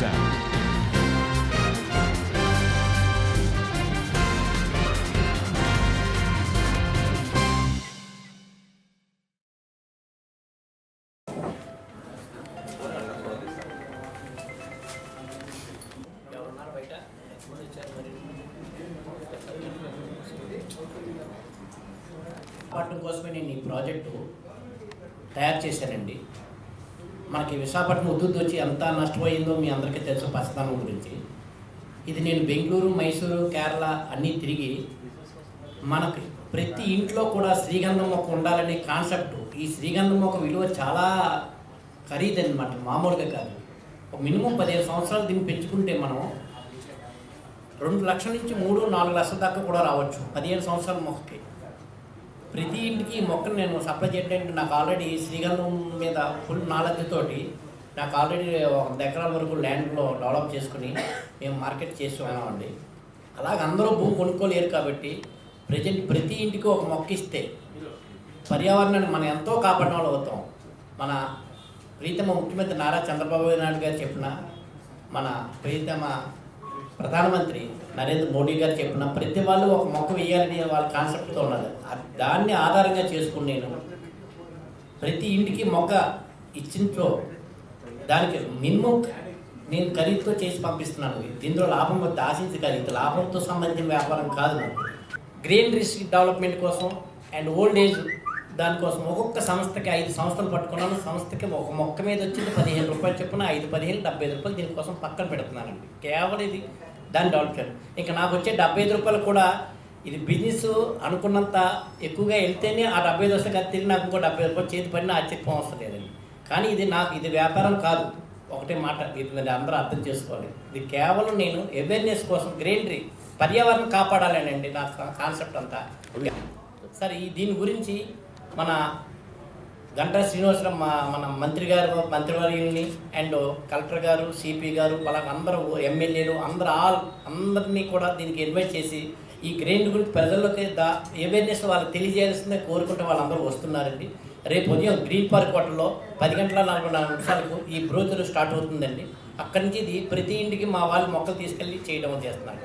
sound. Visakhapatnam కోసమే నేను ఈ ప్రాజెక్టు తయారు చేశానండి. మనకి విశాఖపట్నం ఉద్దుద్దు వచ్చి ఎంత నష్టపోయిందో మీ అందరికీ తెలుసు పచ్చదనం గురించి. ఇది నేను బెంగళూరు, మైసూరు, కేరళ అన్నీ తిరిగి మనకి ప్రతి ఇంట్లో కూడా శ్రీగంధం మొక్క ఉండాలనే కాన్సెప్ట్. ఈ శ్రీగంధం మొక్క విలువ చాలా ఖరీదన్నమాట, మామూలుగా కాదు. ఒక మినిమం 15 సంవత్సరాలు దీన్ని పెంచుకుంటే మనం 2 లక్షల నుంచి 3-4 లక్షల దాకా కూడా రావచ్చు 15 సంవత్సరాల మొక్కకి. ప్రతి ఇంటికి ఈ మొక్కను నేను సప్లై చేయడానికి నాకు ఆల్రెడీ శ్రీగంధం మీద ఫుల్ నాలెడ్జ్ తోటి నాకు ఆల్రెడీ 100 ఎకరాల వరకు ల్యాండ్లో డెవలప్ చేసుకుని మేము మార్కెట్ చేసి ఉన్నామండి. అలాగ అందరూ భూమి కొనుక్కోలేరు కాబట్టి ప్రజెంట్ ప్రతి ఇంటికి ఒక మొక్క ఇస్తే పర్యావరణాన్ని మనం ఎంతో కాపాడిన వాళ్ళు అవుతాం. మన ప్రీతమ ముఖ్యమంత్రి నారా చంద్రబాబు నాయుడు గారు చెప్పిన, మన ప్రీతమ ప్రధానమంత్రి నరేంద్ర మోడీ గారు చెప్పిన ప్రతి వాళ్ళు ఒక మొక్క వేయాలని వాళ్ళ కాన్సెప్ట్తో ఉన్నది. దాన్ని ఆధారంగా చేసుకుని నేను ప్రతి ఇంటికి మొక్క ఇచ్చించో దానికి మినిమం నేను ఖరీదుతో చేసి పంపిస్తున్నాను. దీంట్లో లాభం ఆశించి ఖరీదు లాభంతో సంబంధించిన వ్యాపారం కాదు. నాకు గ్రీన్ రిస్క్ డెవలప్మెంట్ కోసం అండ్ ఓల్డ్ ఏజ్ దానికోసం ఒక్కొక్క సంస్థకి 5 సంస్థలు పట్టుకున్నాను. సంస్థకి ఒక మొక్క మీద వచ్చింది 15 రూపాయలు చొప్పున 5-15 75 రూపాయలు దీనికోసం పక్కన పెడుతున్నానండి. కేవలం ఇది దాన్ని డెవలప్ చేయడం. ఇంకా నాకు వచ్చే 75 రూపాయలు కూడా ఇది బిజినెస్ అనుకున్నంత ఎక్కువగా వెళ్తేనే ఆ 75 వస్తే కదా తిరిగి నాకు ఇంకో 70 రూపాయలు చేతి పడిన ఆశ్చర్యం అవసరం లేదండి. కానీ ఇది నాకు ఇది వ్యాపారం కాదు. ఒకటే మాట ఇది అందరూ అర్థం చేసుకోవాలి. ఇది కేవలం నేను అవేర్నెస్ కోసం గ్రీనరీ పర్యావరణం కాపాడాలనండి నా కాన్సెప్ట్ అంతా. సరే దీని గురించి మన గంటా శ్రీనివాసరావు మన మంత్రి గారు, మంత్రివర్యుల్ని అండ్ కలెక్టర్ గారు, సిపి గారు, అలాగే అందరూ ఎమ్మెల్యేలు అందరినీ కూడా దీనికి ఇన్వైట్ చేసి ఈ గ్రీన్ గురించి ప్రజల్లోకి అవేర్నెస్ వాళ్ళకి తెలియజేయాల్సిందే కోరుకుంటే వాళ్ళందరూ వస్తున్నారండి. రేపు ఉదయం గ్రీన్ పార్క్ హోటల్లో 10:44 ఈ బ్రోచర్ స్టార్ట్ అవుతుందండి. అక్కడి నుంచి ఇది ప్రతి ఇంటికి మా వాళ్ళు మొక్కలు తీసుకెళ్ళి చేయడం చేస్తున్నారు.